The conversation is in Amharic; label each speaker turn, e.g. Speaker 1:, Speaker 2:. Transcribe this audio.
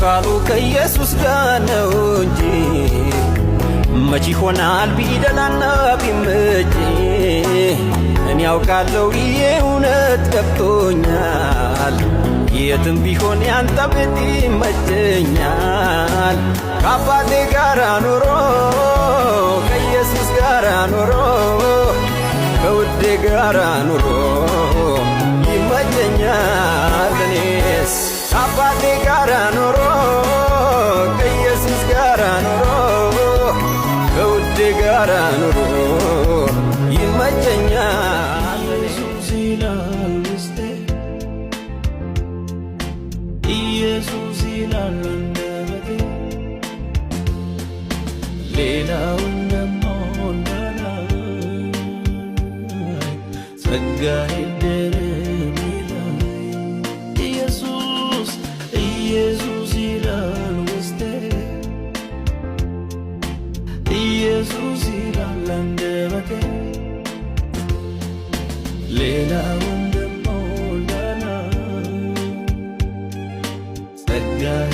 Speaker 1: ካሉ ከኢየሱስ ጋር ነው እንጂ መች ይሆናል ቢደላና ቢመች። እኔ ያውቃለሁ ይሄ እውነት ገብቶኛል። የትም ቢሆን ያንተ ቤት ይመቸኛል። ከአባቴ ጋር ኑሮ ከኢየሱስ ጋር ኑሮ ከውዴ ጋር ኑሮ ይመቸኛል። እኔስ ከአባቴ ጋር ኑሮ ከኢየሱስ ጋር ኑሮ ከውዴ ጋር ኑሮ ይመቸኛል።
Speaker 2: ኢየሱስ ይላል ውስጤ፣ ኢየሱስ ይላል አንደበቴ፣ ሌላውን ደሞ እንዳላይ ጸጋዬ ይደረብ ይላል። ኢየሱስ ኢየሱስ ይላል ውስጤ፣ ኢየሱስ ይላል አንደበቴ፣ ሌላውን ደሞ እንዳላይ ጸጋዬ